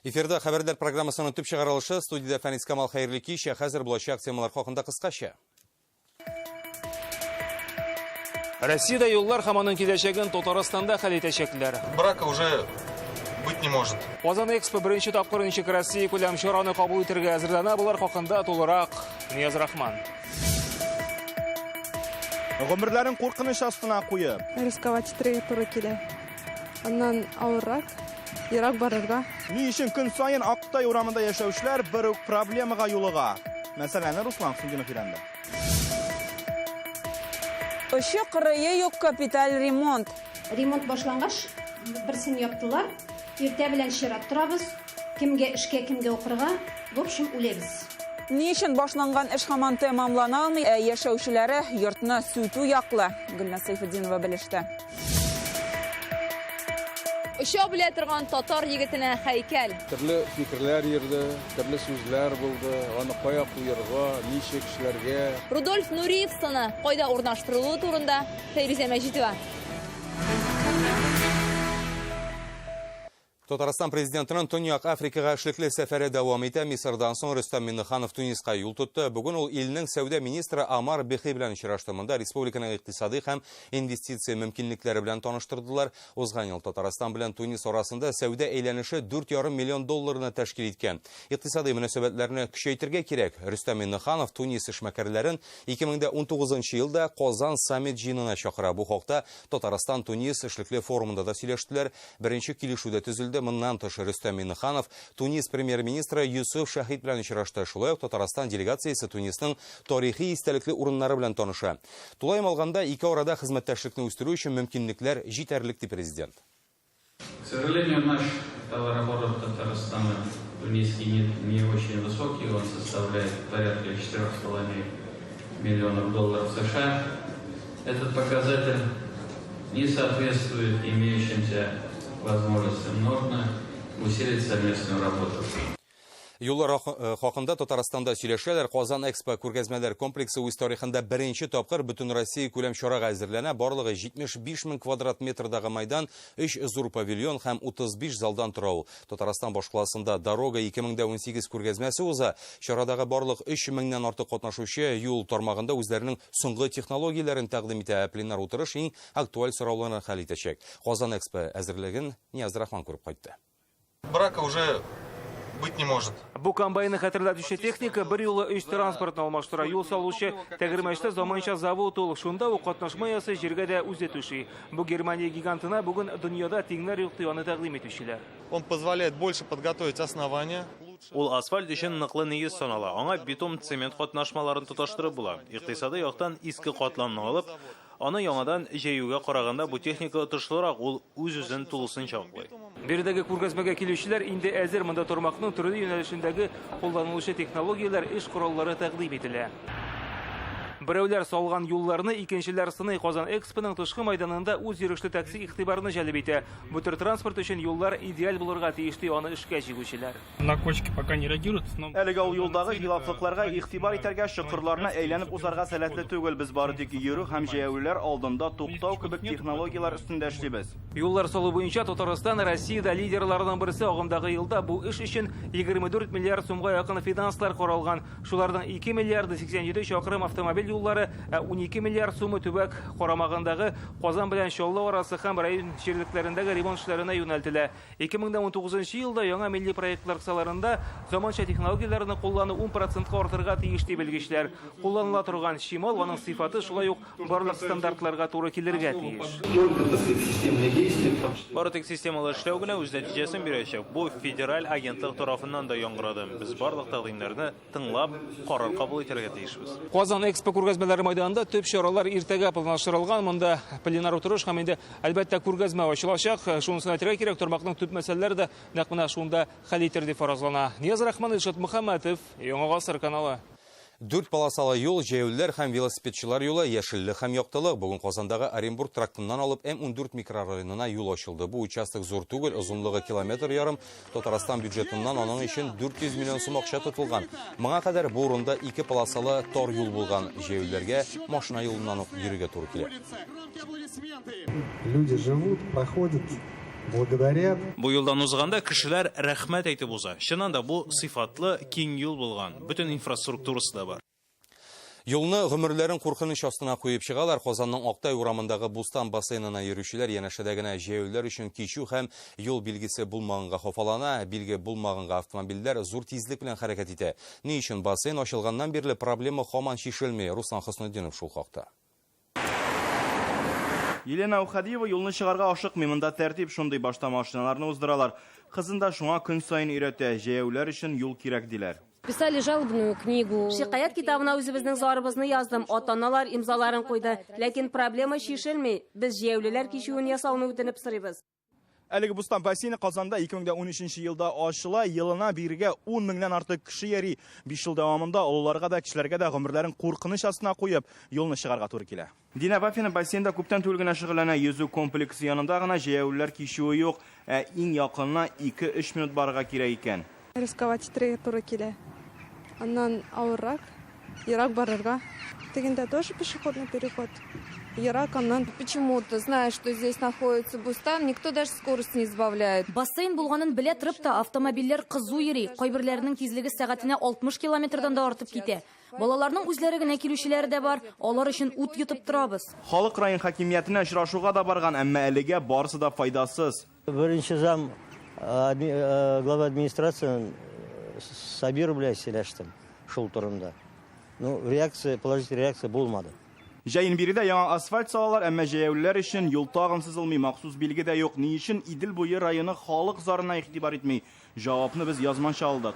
Эфирда хабардар программасының төп чыгарылышы студияда Фәнис Камал хәерле кич, хәзер булачак темалар хакында кыскача. Россияда юллар хаманын киләчәген Татарстанда хәл итәчәкләр. Брака уже быть не может. Казан Экспо беренче тапкыр ничек Россия күләм чараны кабул итәргә әзерләнә, булар хакында тулырак Нияз Рахман. Гомерләрен куркыныч астына куеп, Рисковать туры килә. Аннан авыррак, ерак барырга. Ни өчен көн сайын Актай урамында яшәүчеләр бер үк проблемага юлыга. Мәсәлән, Руслан Сундинов ирәндә. Ошо кырые юк капиталь ремонт. Ремонт башлангач, берсен яптылар. Иртә белән чират торабыз. Кемгә эшкә, кемгә укырга, в общем, үләбез. Ни өчен башланган эш һаман тәмамлана алмый, яшәүчеләре йортны сүтү яклы. Гөлназ Сайфетдинова белеште. Ошо белә торган татар егетенә һәйкәл. Төрле фикерләр йөрде, төрле сүзләр булды. Аны кая куярга, ничек эшләргә. Рудольф Нуриев саны кайда урнаштырылуы турында Фәйрүзә Мәҗитова. Татарстан президентының Төньяк Африкага эшлекле сәфәре дәвам итә. Мисырдан соң Рөстәм Миңнеханов Туниска юл тотты. Бүген ул илнең сәүдә министры Амар Бехи белән очрашты. Монда республиканың икътисади һәм инвестиция мөмкинлекләре белән таныштырдылар. Узган ел Татарстан белән Тунис арасында сәүдә әйләнеше 4,5 миллион долларны тәшкил иткән. Икътисади мөнәсәбәтләрне көчәйтергә кирәк. Рөстәм Миңнеханов Тунис эшмәкәрләрен 2019 елда Казан саммит җыенына чакыра. Бу хакта Татарстан-Тунис эшлекле форумында да сөйләштеләр. Беренче килешүдә төзелде. Моннан тыш Рөстәм Миңнеханов Тунис премьер-министры Юсуф Шахид белән очрашты. Шулай ук Татарстан делегациясе Тунисның тарихи истәлекле урыннары белән таныша. Тулай алганда ике арада хезмәттәшлекне үстерү өчен мөмкинлекләр җитәрлек ди президент. К сожалению, наш товарооборот Татарстана тунисский не очень высокий, он составляет порядка 4,5 миллионов долларов США. Этот показатель не соответствует имеющимся возможностям. Нужно усилить совместную работу. Юллар хакында Татарстанда сөйләшәләр. Казан Экспо күргәзмәләр комплексы үз тарихында беренче тапкыр бөтен Россия күләм чарага әзерләнә. Барлыгы 75 мең квадрат метрдагы майдан, 3 зур павильон һәм 35 залдан тора ул. Татарстан башкаласында Дорога 2018 күргәзмәсе уза. Чарадагы барлык 3 меңнән артык катнашучы юл тармагында үзләренең соңгы технологияләрен тәкъдим итә. Пленар утырыш иң актуаль сорауларны хәл итәчәк. Казан Экспо әзерлеген Нияз Рахман күреп кайтты. Брака уже быть не может. Бу комбайны хәтерләтүче техника бер юлы 3 транспортны алмаштыра. Юл салучы тәгәрмәчтә заманча завод ул. Шунда ук катнашма ясый, җиргә дә үзәтүче. Бу Германия гигантына бүген дөньяда тиңнәр юк аны тәкъдим итүчеләр. Он позволяет больше подготовить основания. Ул асфальт өчен ныклы нигез санала. Аңа бетон, цемент катнашмаларын тоташтырып була. Икътисади яктан иске катламны алып, аны яңадан җәюгә караганда бу техника отышлырак, ул үз-үзен тулысынча аклый. Биредәге күргәзмәгә килүчеләр инде әзер монда тормакның төрле юнәлешендәге кулланылучы технологияләр, эш кораллары тәкъдим ителә. Берәүләр салган юлларны, икенчеләр сыный. Казан Экспоның тышкы майданында үз йөрүшле такси игътибарны җәлеп итә. Бу төр транспорт өчен юллар идеаль булырга тиешле, аны эшкә җигүчеләр. На кочке пока не реагируют. Әлегә ул юлдагы хилафлыкларга игътибар итәргә, чокырларны әйләнеп узарга сәләтле түгел. Без бары тик йөрү һәм җәяүләр алдында туктау кебек технологиялар өстендә эшлибез. Юллар салу буенча Татарстан Россиядә лидерларның берсе. Агымдагы елда бу эш өчен 24 миллиард сумга якын финанслар каралган. Шулардан 2 миллиард 87 чакрым автомобиль юллары, 12 миллиард сумы төбәк карамагындагы Казан белән Чаллы арасы һәм район җирлекләрендәге ремонт эшләренә юнәлтелә. 2019 елда яңа милли проектлар кысаларында заманча технологияләрне куллану 10% артырга тиеш ди белгечләр. Кулланыла торган чимал, аның сыйфаты шулай ук барлык стандартларга туры килергә тиеш. Бары тик системалы эшләү генә үз нәтиҗәсен бирәчәк. Бу федераль агентлык тарафыннан да яңгырады. Без барлык тәкъдимнәрне тыңлап, карар кабул итәргә тиешбез. Казан Экспо күргәзмәләре майданында төп чаралар иртәгә планлаштырылган. Монда пленар утырыш һәм инде әлбәттә күргәзмә ачылачак. Шунысын әйтергә кирәк, тормакның төп мәсьәләләре дә нәкъ менә шунда хәл итер дип фаразлана. Нияз Рахман, Илшат Мөхәммәтов, Яңа Гасыр каналы. 4 полосалы юл, җәяүләр һәм велосипедчылар юлы, яшеллек һәм яктылык. Бүген Казандагы Оренбург трактыннан алып М14 микрорайонына юл ачылды. Бу участок зур түгел, озынлыгы километр ярым. Татарстан бюджетыннан аның өчен 400 миллион сум акча тотылган. Моңа кадәр бу урында 2 полосалы тар юл булган. Җәяүләргә машина юлыннан ук йөрергә туры килә. Люди живут, проходят благодарят. Бу юлдан узганда кешеләр рәхмәт әйтеп уза. Чыннан да бу сыйфатлы киң юл булган. Бүтән инфраструктурасы да бар. Юлны гомерләрен куркыныч астына куеп чыгалар. Казанның Актай урамындагы Бустан бассейнына йөрүчеләр янәшәдә генә җәяүләр өчен кичү һәм юл билгесе булмаганга хафалана, билге булмаганга автомобильләр зур тизлек белән хәрәкәт итә. Ни өчен бассейн ачылганнан бирле проблема һаман чишелми? Руслан Хөснетдинов шул хакта. Елена Ухадиева юлны чыгарга ашыкмый, монда тәртип шундый, башта машиналарны уздыралар. Кызын да шуңа көн сайын өйрәтә, җәяүләр өчен юл кирәк диләр. Писали жалобную книгу. Шикаят китабына үзебезнең зарыбызны яздым. Ата-аналар имзаларын куйды, ләкин проблема чишелми. Без җәяүлеләр кичүен ясауны үтенеп сорыйбыз. Әлеге Бустан бассейны Казанда 2013 елда ачыла, елына биргә 10 меңнән артык кеше йөри. 5 ел дәвамында олыларга да, кешеләргә дә гомерләрен куркыныч астына куеп, юлны чыгарга туры килә. Дина Бафина бассейнда күптән түгел генә шөгыльләнә, йөзү комплексы янында гына җәяүлеләр кичүе юк, иң якынына 2-3 минут барырга кирәк икән. Рисковать итәргә туры килә. Аннан авыррак, ерак барырга. Тегендә тоже пешеходный переход. Ерак, аннан. Почему-то, зная, что здесь находится Бустан, никто даже скорость не сбавляет. Бассейн булганын белә торып та автомобильләр кызу йөри. Кайберләренең тизлеге сәгатенә 60 километрдан да артып китә. Балаларның үзләре генә килүчеләре дә бар. Алар өчен ут йотып торабыз. Халык район хакимиятенә очрашуга да барган, әмма әлегә барысы да файдасыз. Беренче зам глава администрации Сабир белән сөйләштем шул турында. Положительная реакция булмады. Җәен биредә яңа асфальт салалар, әмма җәяүлеләр өчен юл тагын сызылмый, махсус билге дә юк. Ни өчен Идел буе районы халык зарына игътибар итми? Җавапны без язманча алдык.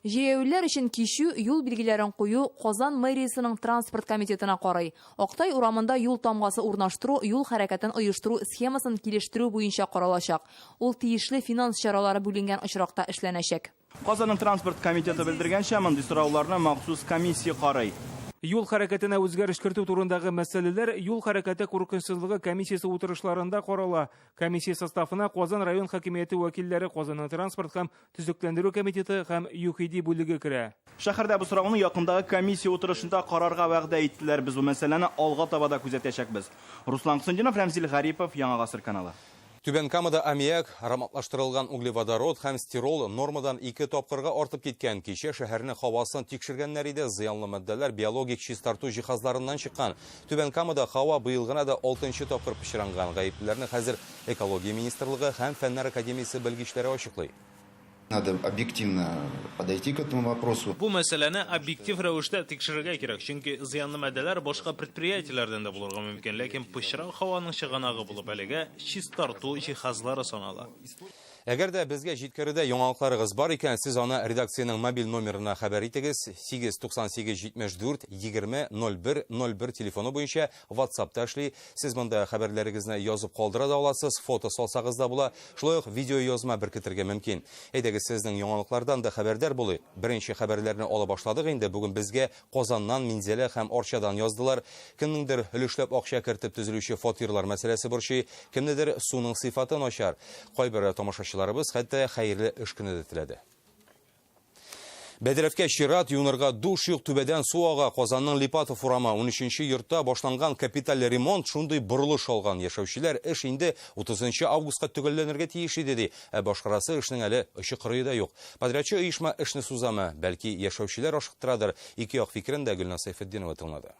Җәяүлеләр өчен кичү, юл билгеләрен кую Казан мэриясының транспорт комитетына карый. Актай урамында юл тамгасы урнаштыру, юл хәрәкәтен оештыру схемасын килештерү буенча каралачак. Ул тиешле финанс чаралары бүленгән очракта эшләнәчәк. Казанның транспорт комитеты белдергәнчә, мондый сорауларны махсус комиссия карый. Юл хәрәкәтенә үзгәреш кертү турындагы мәсьәләләр юл хәрәкәте куркынычсызлыгы комиссиясе утырышларында карала. Комиссия составына Казан район хакимияте вәкилләре, Казанның транспорт һәм төзекләндерү комитеты һәм ЮХИДИ бүлеге керә. Шәһәрдә бу сорауны якындагы комиссия утырышында карарга вәгъдә иттеләр. Без бу мәсьәләне алга таба да күзәтәчәкбез. Руслан Хөснетдинов, Рәмзил Гарипов, Яңа Гасыр каналы. Түбән Камада аммиак, ароматлаштырылган углеводород һәм стирол нормадан 2 тапкырга артып киткән. Кичә шәһәрне һавасын тикшергәннәр иде, зыянлы маддәләр биологик чистарту җиһазларыннан чыккан. Түбән Камада һава быел гына да 6нчы тапкыр пычранган. Гаеплеләрне хәзер экология министрлыгы һәм фәннәр академиясе белгечләре ачыклый. Надо объективно подойти к этому вопросу. Бу мәсьәләне объектив рәвештә тикшерергә кирәк, чөнки зыянлы маддәләр башка предприятиеләрдән дә булырга мөмкин, ләкин пычрак һаваның чыганагы булып әлегә чистарту җиһазлары санала. Әгәр дә безгә җиткерүдә яңалыкларыгыз бар икән, сез аны редакциянең мобиль номерына хәбәр итегез. 89874-20-01-01 телефоны буенча WhatsApp-та эшли. Сез монда хәбәрләрегезне язып калдыра да аласыз, фото салсагыз да була. Шулай ук видео язма беркетергә мөмкин. Әйдәгез, сезнең яңалыклардан да хәбәрдар булыйк. Беренче хәбәрләрне ала башладык инде. Бүген безгә Казаннан, Минзәлә һәм Арчадан яздылар. Кемнеңдер өлешләп акча кертеп төзелүче фатирлар мәсьәләсе борчый, кемнедер суның сыйфаты начар. Кайбер тамашачы хәтта хәерле эш көне дә теләде. Бәдрәфкә чират юнырга душ юк, түбәдән су ага. Казанның Липатов урамы 13нче йортта башланган капиталь ремонт шундый борылыш алган. Яшәүчеләр эш инде 30 августка төгәлләнергә тиеш иде ди. Башкарасы эшнең әле очы кырые да юк. Подрядчы оешма эшне сузамы, бәлки яшәүчеләр ашыктырадыр. Ике як фикерен дә Гөлнас Сайфетдинова тыңлады.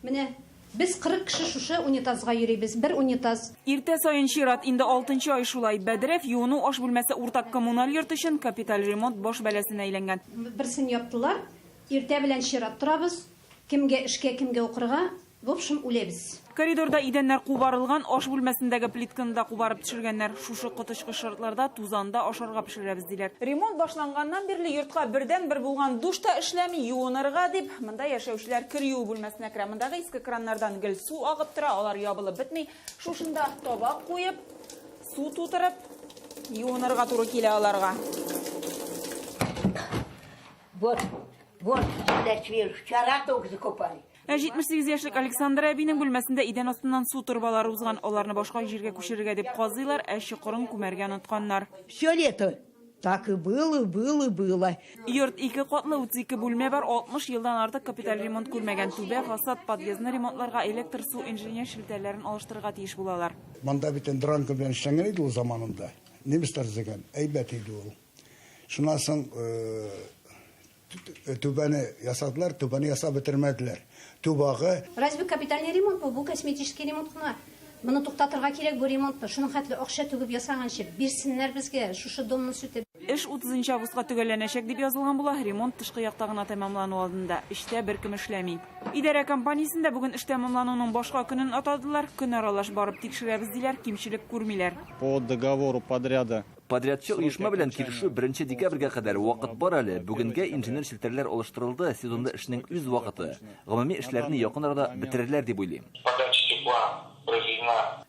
Менә без 40 кеше шушы унитазга йөрибез. Бер унитаз. Иртә саен чират инде 6нчы ай шулай. Бәдрәф юыну аш бүлмәсе уртак коммуналь йорт өчен капиталь ремонт баш бәләсенә әйләнгән. Берсен яптылар. Иртә белән чират торабыз. Кемгә эшкә, кемгә укырга, в общем, үләбез. Коридорда идәннәр кубарылган, аш бүлмәсендәге плитканы да кубарып төшергәннәр. Шушы котышкы шартларда тузанда ашарга пешерәбез диләр. Ремонт башланганнан бирле йортка бердән-бер булган душ та эшләми, юынырга дип, монда яшәүчеләр кер юу бүлмәсенә керә. Мондагы иске краннардан гел су агып тора, алар ябылып бетми. Шушында табак куеп, су тутырып, юынырга туры килә аларга. Вот, дәшвер, вчера только закопали. 78 яшьлек Александр әбинең бүлмәсендә идән астыннан су торбалары узган, аларны башка җиргә күчерергә дип казыйлар, чокырын күмәргә онытканнар. Все лето Так и было. Йорт 2 катлы 32 бүлмә бар, 60 елдан артык капиталь ремонт күрмәгән түбә, фасад, подъездны ремонтларга электр, су, инженер шелтәләрен алыштырырга тиеш булалар. Монда битен дранка белән эшләнгән иде ул заманында. Немецлар зигән, әйбәт иде ул. Шуннан соң түбәне ясадылар, түбәне ясап бетермәделәр. Түбагы Разве капитальный ремонт бу косметический ремонт кына? Моны туктатырга кирәк бу ремонтны. Шуның хәтле акча түгеп ясаганчы бирсеннәр безгә шушы домны сүтеп. Эш 30 августка төгәлләнәчәк дип язылган була. Ремонт тышкы якта гына тәмамлану алдында. Эштә беркем эшләми. Идарә компаниясендә бүген эш тәмамлануның башка көнен атадылар. Көн аралаш барып тикшерәбез диләр, кимчелек күрмиләр. По договору подряда. Подрядчы оешма белән килешү 1 декабрьгә кадәр вакыт бар әле. Бүгенгә инженер шелтәрләр алыштырылды. Сезонда эшнең үз вакыты. Гомуми эшләрне якын арада бетерерләр дип уйлыйм.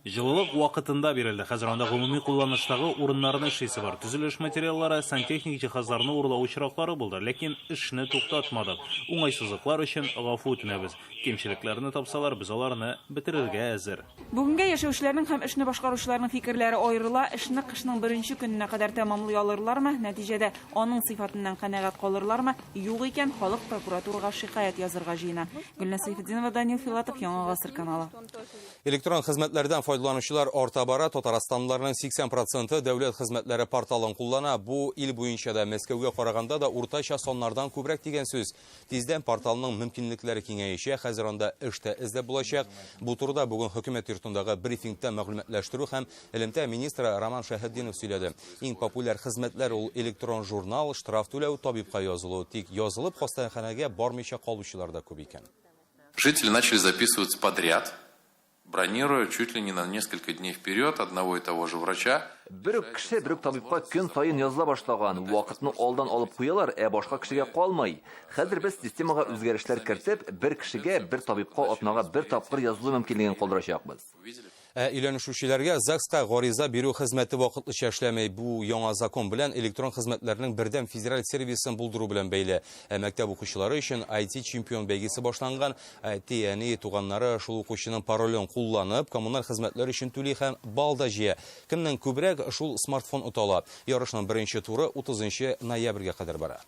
Жылылык вакытында бирелде. Хәзер анда гомуми кулланыштагы урыннарның эшлисе бар. Төзелеш материаллары, сантехник җиһазларны урлау очраклары булды, ләкин эшне туктатмадык. Уңайсызлыклар өчен гафу үтенәбез. Кемчелекләрне тапсалар, без аларны бетерергә әзер. Бүгенгә яшәүчеләрнең һәм эшне башкаручыларның фикерләре аерыла. Эшне кышның 1 көненә кадәр тәмамлый алырлармы? Нәтиҗәдә аның сыйфатыннан канәгать калырлармы? Юк икән, халык прокуратурага шикаят язырга җыена. Гөлнәс Сәйфетдинова, Данил Филатов, Яңа Гасыр каналы. Электрон хезмәтләрдән файдаланучылар арта бара. Татарстанлыларның 80% дәүләт хезмәтләре порталын куллана. Бу ил буенча да Мәскәүгә караганда да уртача соннардан күбрәк дигән сүз. Тиздән порталның мөмкинлекләре киңәешә, хәзер анда эштә эзләп булачак. Бу турыда бүген хөкүмәт йортындагы брифингта мәгълүматлаштыру һәм элемтә министры Роман Шәһетдинов сөйләде. Иң популяр хезмәтләр ул электрон журнал, штраф түләү, табибка язылу. Тик язылып хастаханәгә бармыйча калучылар да күп икән. Жители начали записываться подряд, бронируя чуть ли не на несколько дней вперед одного и того же врача. Бер кеше бер табибка көн сайын языла башлаган. Вакытны алдан алып куялар, башка кешегә калмый. Хәзер без системага үзгәрешләр кертеп, бер кешегә бер табибка атнага бер тапкыр язылу мөмкинлеген калдырачакбыз. Өйләнешүчеләргә ЗАГСка гариза бирү хезмәте вакытлыча эшләмәй. Бу яңа закон белән электрон хезмәтләрнең бердәм федераль сервисын булдыру белән бәйле. Мәктәп укучылары өчен IT чемпион бәйгесе башланган. IT туганнары шул укучының паролен кулланып, коммуналь хезмәтләр өчен түли һәм бал да җыя. Кемнең күбрәк шул смартфон утала. Ярышның 1 туры 30 ноябрьгә кадәр бара.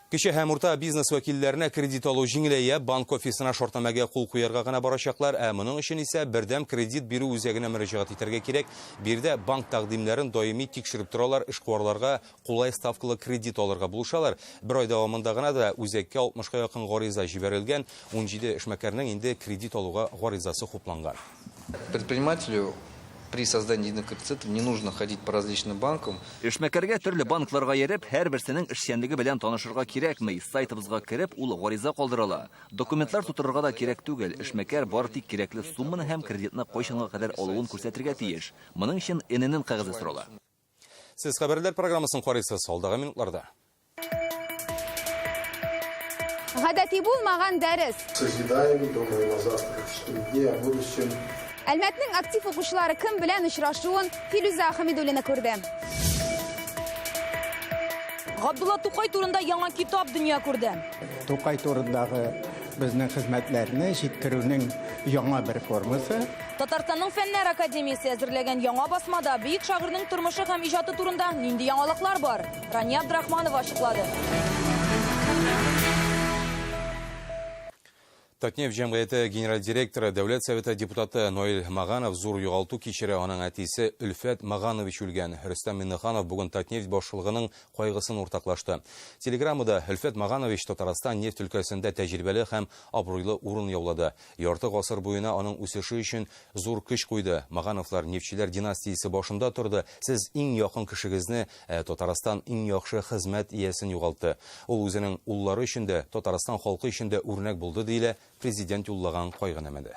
Кече һәм урта бизнес вәкилләренә кредит алу җиңеләя, банк офисына шартнамәгә кул куярга гына барачаклар, моның өчен исә бердәм кредит бирү үзәгенә мөрәҗәгать итәргә кирәк. Бирдә банк тәкъдимнәрен даими тикшереп торалар, эшкуарларга кулай ставкалы кредит алырга булышалар. Бер ай дәвамында гына да үзәккә 60-ка якын гариза җибәрелгән, 17 эшмәкәрнең инде кредит алуга гаризасы хупланган. Предпринимателю при создании единых коэффициентов не нужно ходить по различным банкам. Эшмәкәргә төрле банкларга йөреп, һәрберсенең эшчәнлеге белән танышырга кирәкми. Сайтыбызга кирип, ул гариза калдырыла. Документлар тутырырга да кирәк түгел. Эшмәкәр бары тик кирәкле сумманы һәм кредитны кайчанга кадәр алуын күрсәтергә тиеш. Моның өчен эненең кәгазе сорала. Сез хәбәрләр программасын карыйсыз, алдагы минутларда. Гадәти булмаган дәрес. Созидаем, думаю, на завтрашнем дне, о будущем. Әлмәтнең актив укучылары кем белән очрашуын Филүзә Хәмидуллина күрде. Габдулла Тукай турында яңа китап дөнья күрде. Тукай турындагы безнең хезмәтләрне җиткерүнең яңа бер формасы. Татарстанның Фәннәр академиясе әзерләгән яңа басмада бөек шагыйрьнең тормышы һәм иҗаты турында нинди яңалыклар бар? Рания Абдрахманова ачыклады. Татнефть җәмгыяте генераль директоры, Дәүләт советы депутаты Ноэль Маганов зур югалту кичерә, аның әтисе Өлфәт Маганов үлгән. Рөстәм Миннеханов бүген Татнефть башлыгының кайгысын уртаклашты. Телеграммада Өлфәт Маганович Татарстан нефть өлкәсендә тәҗрибәле һәм абруйлы урын яулады. Ярты гасыр буена аның үсеше өчен зур көч куйды. Магановлар нефтчеләр династиясе башында торды. Сез иң якын кешегезне, Татарстан иң яхшы хезмәт иясен югалтты. Ул үзенең уллары өчен дә, Татарстан халкы өчен дә үрнәк булды диелә президент юллаган кайгынамәдә.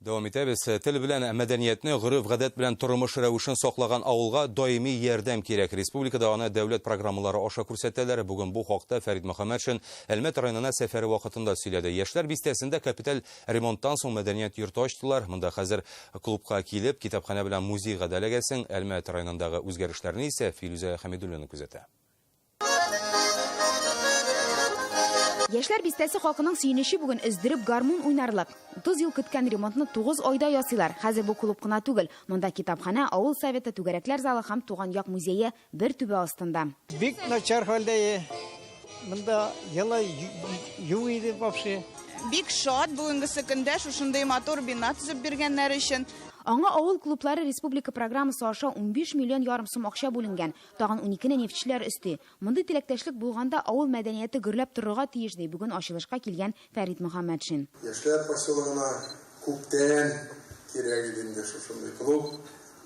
Дәвам итәбез. Тел белән мәдәниятне, гореф, гадәт белән тормыш рәвешен саклаган авылга даими ярдәм кирәк. Республикада аны дәүләт программалары аша күрсәтәләр. Бүген бу хакта Фәрит Мөхәммәтшин Әлмәт районына сәфәре вакытында сөйләде. Яшьләр бистәсендә капиталь ремонттан соң мәдәният йорты ачтылар. Монда хәзер клубка килеп, китапханә белән музейга дәләгәсең. Әлмәт районындагы үзгәрешләрне исә Филүзә Хәмидуллина күзәтә. Яшьләр бистәсе халкының сөенече бүген өздереп гармун уйнарлык. 30 ел көткән ремонтны 9 айда ясыйлар. Хәзер бу клуб кына түгел. Монда китапхана, авыл советы, түгәрәкләр залы һәм туган як музее бер түбә астында. Бик начар хәлдә. Монда яла юк иде вообще. Бик шат бүгенгесе көндә шушындай матур бина төзеп биргәннәр өчен. Аңа авыл клублары республика программасы аша 15 миллион ярым сум акча бүленгән. Тагын 12 нефтчеләр өсти. Мондый теләктәшлек булганда авыл мәдәнияте гөрләп торырга тиеш ди бүген ачылышка килгән Фәрит Мөхәммәтшин. Яшьләр поселогына күптән кирәк иде инде шушындай клуб,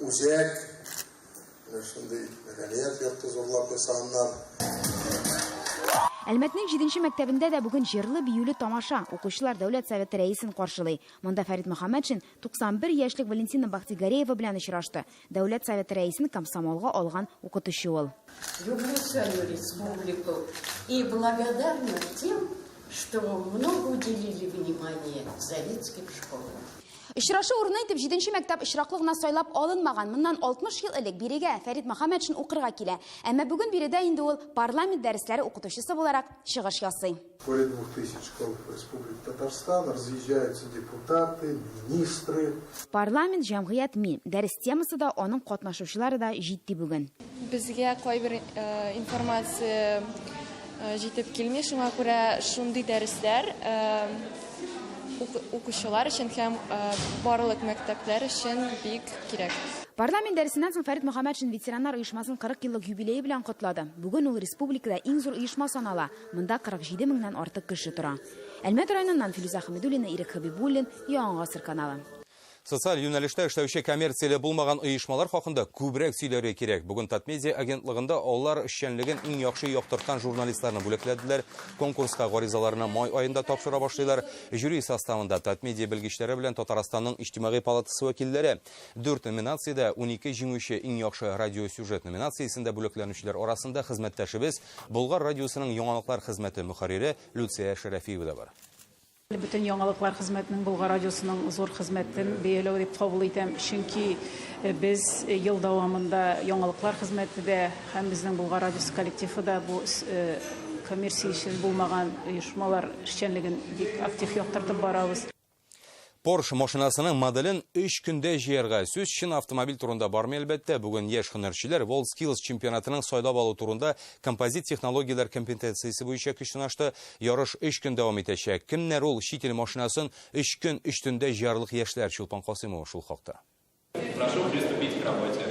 үзәк, шундый мәдәният йорты зурлап ясаганнар. Әлмәтнең 7нче мәктәбендә дә бүген җырлы биюле тамаша. Укучылар дәүләт советы рәисен каршылый. Монда Фәрит Мөхәммәтшин 91 яшьлек Валентина Бахтигареева белән очрашты. Дәүләт советы рәисен комсомолга алган укытучы ул. Люблю свою республику и благодарна тем, что много уделили внимания советским школам. Очрашу урыны итеп 7нче мәктәп очраклы гына сайлап алынмаган. Моннан 60 ел элек бирегә Фәрит Мөхәммәтшин укырга килә. Әмма бүген биредә инде ул парламент дәресләре укытучысы буларак чыгыш ясый. Более 2000 школ в Республике Татарстан, разъезжаются депутаты, министры. Парламент, җәмгыять, мин. Дәрес темасы да, аның катнашучылары да җитди бүген. Безгә кайбер информация җитеп килми, шуңа күрә шундый дәресләр укучылар өчен һәм барлык мәктәпләр өчен бик кирәк. Парламент дәресеннән соң Фәрит Мөхәммәтшин ветераннар оешмасын 40 еллык юбилее белән котлады. Бүген ул республикада иң зур оешма санала. Монда 47 меңнән артык кеше тора. Әлмәт районыннан Филүзә Хәмидуллина, Ирек Хәбибуллин, Яңа гасыр каналы. Социаль юнәлештә эшләүче коммерцияле булмаган оешмалар хакында күбрәк сөйләргә кирәк. Бүген Татмедиа агентлыгында алар эшчәнлеген иң яхшы яктырткан журналистларны бүләкләделәр. Конкурска гаризаларны май аенда тапшыра башлыйлар. Жюри составында Татмедиа белгечләре белән Татарстанның иҗтимагый палатасы вәкилләре. 4 номинациядә 12 җиңүче иң яхшы радиосюжет номинациясендә бүләкләнүчеләр арасында хезмәттәшебез Болгар радиосының яңалыклар хезмәте мөхәррире Люция Шәрәфиева да бар. Bütün яңалыклар хезмәтенең Болгар радиосының зур хезмәтен бәяләү дип кабул итәм, чөнки без ел дәвамында яңалыклар хезмәтендә һәм безнең Болгар радиосы коллективы да бу коммерция өчен булмаган оешмалар эшчәнлеген бик актив яктыртып барабыз. Porsche машинасының моделен 3 көндә җыярга сүз чын автомобиль турында бармый әлбәттә. Бүген яшь һөнәрчеләр WorldSkills чемпионатының сайлап алу турында композит технологиялар компетенциясе буенча көч сынашты. Ярыш 3 көн дәвам итәчәк. Кемнәр ул чит ил машинасын 3 көн 3 төндә җыярлык яшьләр? Чулпан Касыймова шул хакта. Прошу приступить к работе.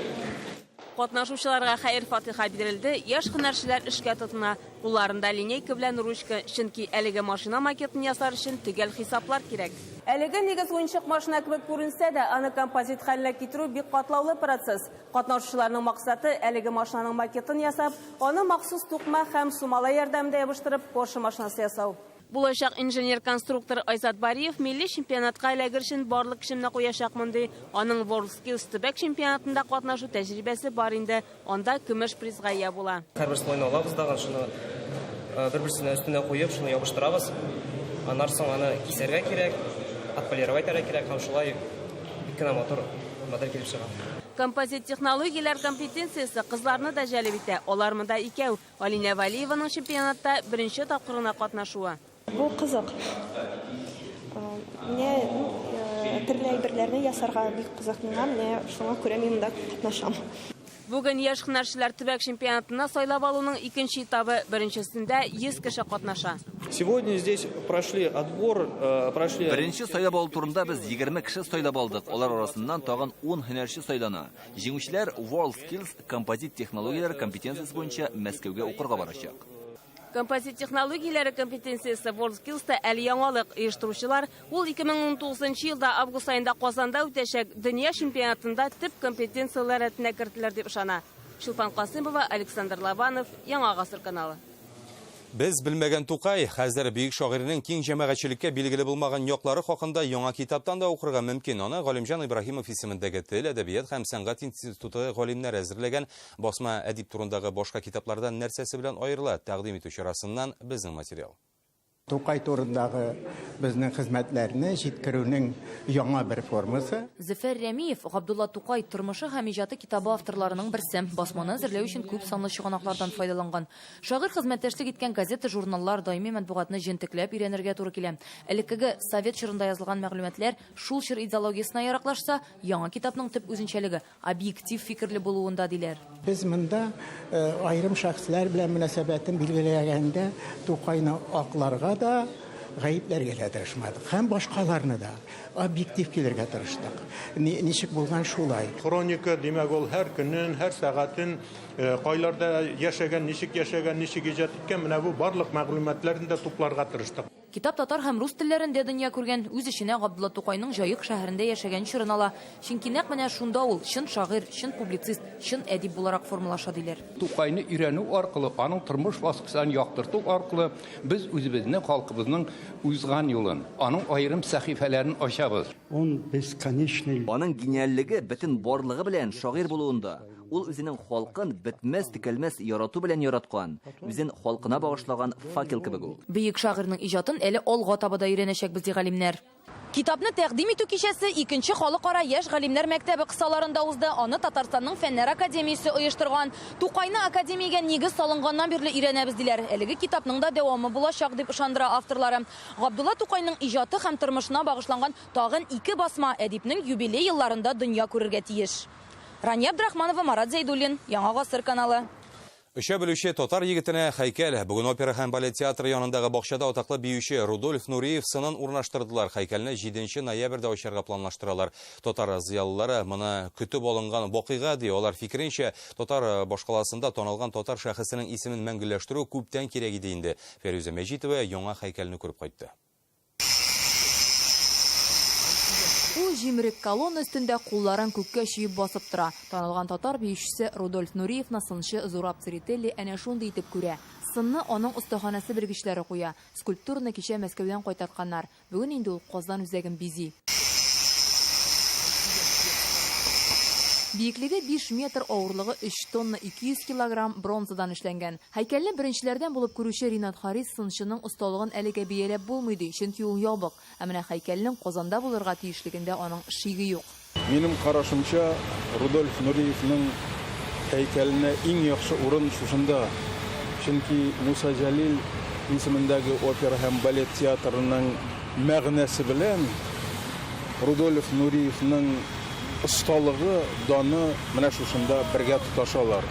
Катнашучыларга хәер фатиха бирелде, яшь һөнәрчеләр эшкә тотына. Кулларында линейка белән ручка, чөнки әлеге машина макетын ясар өчен төгәл хисаплар кирәк. Әлеге нигез уенчык машина кебек күренсә дә, аны композит хәленә китерү бик катлаулы процесс. Катнашучыларның максаты әлеге машинаның макетын ясап, аны махсус тукма һәм сумала ярдәмендә ябыштырып, Porsche машинасы ясау. Булачак инженер-конструктор Айзат Бариев милли чемпионатка эләгер өчен барлык кешемне куячак монды. Аның WorldSkills төбәк чемпионатында катнашу тәҗрибәсе бар инде. Анда көмеш призга ия була. Һәрбер слойны алабыз да, шуны бер-берсенә өстенә куеп, шуны ябыштырабыз. Аннан соң аны кисәргә кирәк, отполировать итәргә кирәк, һәм шулай бик кенә матур модель килеп чыга. Композит технологиялар компетенциясе кызларны да җәлеп итә. Алар монда икәү. Алина Валиеваның чемпионатта беренче тапкырына катнашуы. Бу кызык. Менә төрле әйберләрне ясарга бик кызык миңа, менә шуңа күрә мин монда катнашам. Бүген яшь һөнәрчеләр төбәк чемпионатына сайлап алуның икенче этабы, беренчесендә 100 кеше катнаша. Сегодня здесь прошли отбор, Беренче сайлап алу турында без 20 кеше сайлап алдык. Алар арасыннан тагын 10 һөнәрче сайлана. Җиңүчеләр WorldSkills композит технологиялар компетенциясе буенча Мәскәүгә укырга барачак. Композит технологиялары компетенциясе WorldSkills'та әле яңалык оештыручылар ул 2019 елда август айында Казанда үтәчәк дөнья чемпионатында төп компетенциялар рәтенә кертелер дип ышана. Чулпан Касыймова, Александр Лаванов, Яңа гасыр каналы. Без белмәгән Тукай хәзер бөек шагыйрьнең киң җәмәгатьчелеккә билгеле булмаган яклары хакында яңа китаптан да укырга мөмкин. Аны Галимҗан Ибраһимов исемендәге Тел, әдәбият һәм сәнгать институты галимнәре әзерләгән басма әдип турындагы башка китаплардан нәрсәсе белән аерыла тәкъдим итү чарасыннан безнең материал. Тукай турындагы безнең хезмәтләрне җиткерүнең яңа бер формасы. Зөфәр Рәмиев Габдулла Тукай тормышы һәм иҗаты китабы авторларының берсе. Басманы әзерләү өчен күп санлы чыганаклардан файдаланган. Шагыйрь хезмәттәшлек иткән газета, журналлар, даими матбугатны җентекләп өйрәнергә туры килә. Элеккеге совет чорында язылган мәгълүматлар шул чор идеологиясенә яраклашса, яңа китапның төп үзенчәлеге объектив фикерле булуында диләр. Без монда айрым шәхесләр белән мөнәсәбәтен билгеләгәндә Тукайны акларга да гаепләргә тырышмадык. Һәм башкаларны да объектив килергә тырыштык. Ничек булган шулай. Хроника димәк ул һәр көннән, һәр сәгатен кайларда яшәгән, ничек иҗат иткән, менә бу барлык мәгълүматларны да тупларга тырыштык. Китап татар һәм рус телләрендә дөнья күргән, үз эшенә Габдулла Тукайның Җаек шәһәрендә яшәгән чорын ала. Чөнки нәкъ менә шунда ул чын шагыйрь, чын публицист, чын әдип буларак формалаша диләр. Тукайны өйрәнү аркылы, аның тормыш баскычларын яктырту аркылы без үзебезнең халкыбызның узган юлын, аның аерым сәхифәләрен ачабыз. Аның гениальлеге бөтен барлыгы белән шагыйрь булуында. Ул үзенең халкын бетмәс тикелмәс ярату белән яраткан, үзен халкына багышлаган факел кебек ул. Бөек шагыйрьнең иҗатын әле алга таба да өйрәнәчәкбез ди галимнәр. Китапны тәкъдим итү кичәсе 2нче халыкара яшь галимнәр мәктәбе кысаларында узды. Аны Татарстанның Фәннәр академиясе оештырган. Тукайны академиягә нигез салынганнан бирле өйрәнәбез диләр. Әлеге китапның да дәвамы булачак дип ышандыра авторлары. Габдулла Тукайның иҗаты һәм тормышына багышланган тагын 2 басма әдипнең юбилей елларында дөнья күрергә тиеш. Рания Абдрахманова, Марат Зәйдуллин, Яңа Гасыр каналы. Өчә белүче татар егетенә һәйкәл. Бүген опера һәм балет театры янындагы бакчада атаклы биюче Рудольф Нуриев сынын урнаштырдылар. Һәйкәлне 7 ноябрьдә ачарга планлаштыралар. Татар зыялылары моны көтеп алынган вакыйга ди. Алар фикеренчә, татар башкаласында танылган татар шәхесенең исемен мәңгеләштерү күптән кирәк иде инде. Фәрүзә Мәҗитова яңа һәйкәлне күреп кайтты. Ул җимерек колонна өстендә кулларын күккә чөеп басып тора. Танылган татар биючесе Рудольф Нуриевны сынчы Зураб Церетели әнә шундый итеп күрә. Сынны аның остаханасы белгечләре куя. Скульптураны кичә Мәскәүдән кайтартканнар. Бүген инде ул Казан үзәген бизи. Биеклеге 5 метр, авырлыгы 3 тонна 200 килограмм бронзадан эшләнгән. Һәйкәлне беренчеләрдән булып күрүче Ринат Харис сынчының осталыгын әлегә бияләп булмый ди, чөнки ул ябык. Ә менә һәйкәлнең Казанда булырга тиешлегендә аның шиге юк. Минем карашымча, Рудольф Нуриевның һәйкәленә иң яхшы урын шушында. Чөнки Муса Җәлил исемендәге опера һәм балет театрының мәгънәсе белән Рудольф Нуриевның осталыгы, даны менә шушында бергә тоташалар.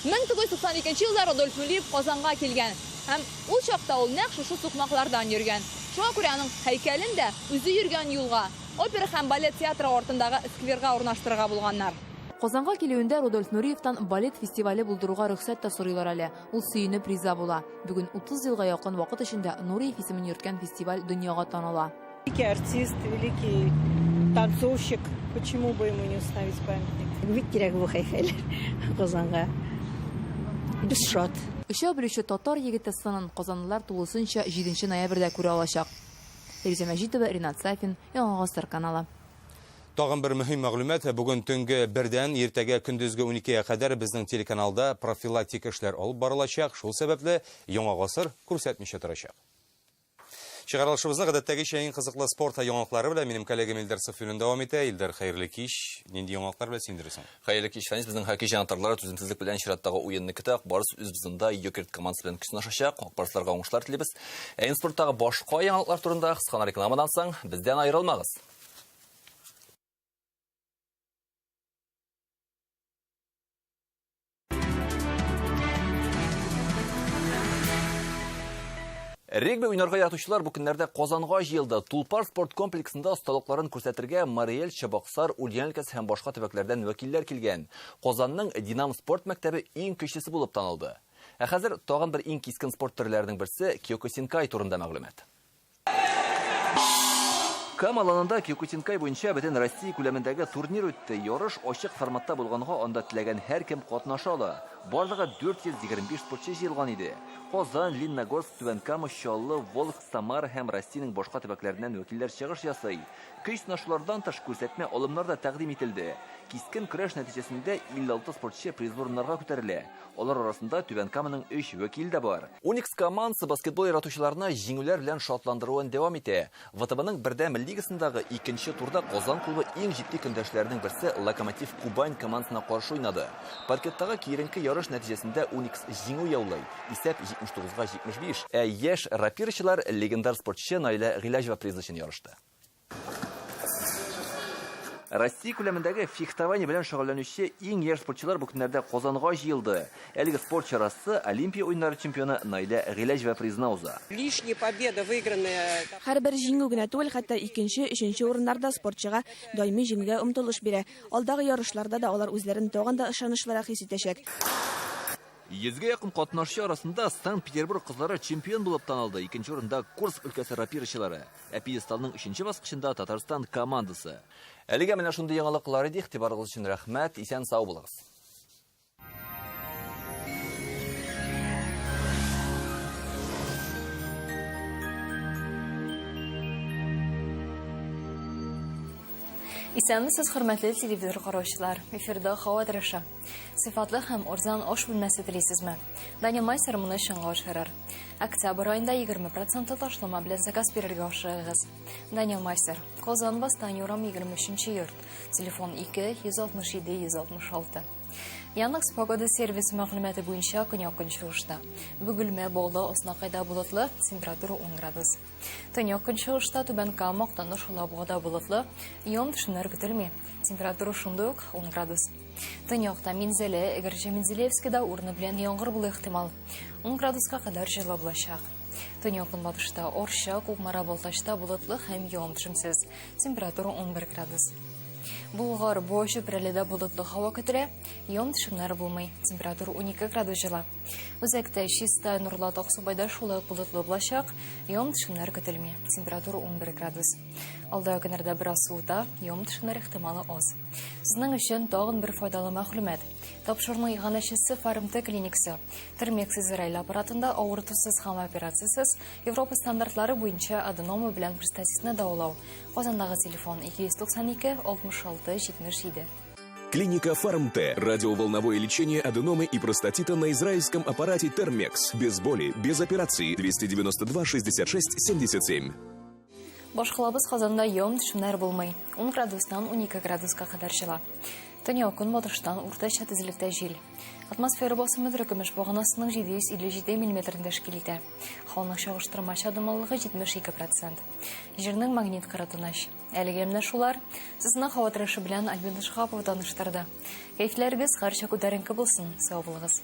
1992 елда Рудольф Нуриев Казанга килгән. Һәм ул чакта ул нәкъ шушы сукмаклардан йөргән. Шуңа күрә аның һәйкәлен дә үзе йөргән юлга, опера һәм балет театры артындагы скверга урнаштырырга булганнар. Казанга килүендә Рудольф Нуриевтан балет фестивале булдыруга рөхсәт тә сорыйлар әле. Ул сөенеп риза була. Бүген 30 елга якын вакыт эчендә Нуриев исемен йөрткән фестиваль дөньяга таныла. Великий артист, великий танцовщик. Почему бы ему не установить памятник? Бик кирәк бу һәйкәл Казанга. Без шат. Өчә белүче татар егете сынын казанлылар тулысынча 7 ноябрьдә күрә алачак. Фәрүзә Мәҗитова, Ринат Сафин, Яңа Гасыр каналы. Тагын бер мөһим мәгълүмат, бүген төнге 1-дән иртәгә көндезге 12-гә кадәр безнең телеканалда профилактик эшләр алып барылачак. Шул сәбәпле Яңа Гасыр күрсәтмичә торачак. Чыгарылышыбызны гадәттәгечә иң кызыклы спорт яңалыклары белән минем коллегам Илдар Сафиуллин дәвам итә. Илдар, хәерле кич. Нинди яңалыклар белән синдерәсең? Хәерле кич, Фәнис. Безнең хоккей җанатарлары түземсезлек белән чираттагы уенны көтә. Барысы үз безендә Йокерт командасы белән көчнәшәчәк. Акбарсларга уңышлар телибез. Ә спорттагы башка яңалыклар турында кыска рекламадан соң бездән аерылмагыз. Регби уйнарга ятучылар бу көннәрдә Казанга җыелды. Тулпар спорт комплексында осталыкларын күрсәтергә Мариэл, Чабаксар, Ульян өлкәсе һәм башка төбәкләрдән вәкилләр килгән. Казанның Динам спорт мәктәбе иң көчлесе булып танылды. Ә хәзер тагын бер иң кискен спорт төрләренең берсе Киокусинкай турында мәгълүмат. Кам аланында Киокусинкай буенча бөтен Россия күләмендәге турнир үтте. Ярыш ачык форматта булганга, анда теләгән һәркем катнаша ала. Барлыгы 425 спортчы җыелган иде. Казан, Лениногорск, Түбән-Кама, Чаллы, Волх, Самара һәм Россиянең башка төбәкләреннән вәкилләр чыгыш ясый. Көч сынашулардан тыш күрсәтмә алымнар да тәкъдим ителде. Кискен көрәш нәтиҗәсендә 56 спортчы призлы урыннарга күтәрелә. Алар арасында Түбән-Каманың 3 вәкил дә бар. Уникс командасы баскетбол яратучыларына җиңүләр белән шатландыруын дәвам итә. ВТБның бердәм лигасындагы 2нче турда Казан клубы иң җитди көндәшләренең берсе Локомотив Кубань командасына каршы уйнады. Паркеттагы киеренке ярыш нәтиҗәсендә Уникс җиңү яулый. Исәп 79-75. Яшь рапирчылар легендар спортчы Наилә Гыйләҗева призы өчен ярышты. Россия күләмендәге фехтование белән шөгыльләнүче иң яшь спортчылар бу көннәрдә Казанга җыелды. Әлеге спорт чарасы Олимпия уеннары чемпионы Наилә Гыйләҗева призына уза. Лишняя победа выигранная. Һәрбер җиңү генә түгел, хәтта 2нче, 3нче урыннарда спортчыга даими җиңүгә омтылыш бирә. Алдагы ярышларда да алар үзләрен тагын да ышанычлырак хис итәчәк. 100-гә якын катнашчы арасында Санкт-Петербург кызлары чемпион булып танылды. 2нче урында Курск өлкәсе рапирчылары. Пьедесталның 3нче баскычында Татарстан командасы. Әлегә менә шундый яңалыклар иде. Игътибарыгыз өчен рәхмәт. Исән сау булыгыз. Исәнмесез, хөрмәтле телевизор караучылар. Эфирда һава торышы. Сыйфатлы һәм арзан аш бүлмәсе телисезме? Данил Майсер моны чынга ашырыр. Октябрь аенда 20% ташлама белән заказ бирергә ашыгыгыз. Данил Майсер, Казан Бастан Юрам 23-нче йорт. Телефон 2-167-166. Яндекс погода сервисы мәгълүматы буенча көньяк-көнчыгышта чыгышта. Бүгелмә Баулы Оснакайда булытлы, температура 10 градус. Төньяк-көнчыгышта Түбән-Кама, Актаныш, Лабугада булытлы, яңгырлар көтелми. Температура шундый ук 10 градус. Төньякта Минзәле, Әгәрҗе Мензелевскида урыны белән яңгыр булу ихтимал. 10 градуска кадәр җылы булачак. Төньяк-көнбатышта Орча, Кукмара, Балтачта булытлы һәм яңгырлар. Температура 11 градус. Булгар, Бош, Прәледә булытлы һава көтелә, яңгырлар булмый. Температура 12 градус җылы. Үзәктә Чиста, Нурлат, Аксубайда шулай булытлы булачак, яңгырлар көтелми. Температура 11 градус. Алда көннәрдә бераз суыта, яңгырлар ихтималы аз. Сезнең өчен тагын бер файдалы мәгълүмат. Тапшырма иганәчесе Фармте клиникасы. Термекс Израиль аппаратында авыртусыз һәм операциясез Европа стандартлары буенча аденома белән простатитны дәвалау. Казандагы телефон 292 66 77. Клиника Фармте. Радиоволновое лечение аденомы и простатита на израильском аппарате Термекс. Без боли, без операции. 292 66 77. Башкалабыз Казанда яңгырлар булмый. 10 градустан 12 градуска кадәр җыла. Төньяк-көнбатыштан уртача тизлектә җил. Атмосфера басымы төркемеш баганасының 757 мм тәшкил итә. Һаваның чагыштырмача дымлылыгы 72%. Җирнең магнит кырытыныч. Әлегә менә шулар сезнең һава торышы белән Альбина Шахапова таныштырды. Кәйфләрегез һәрчак күтәренке булсын. Сау булыгыз.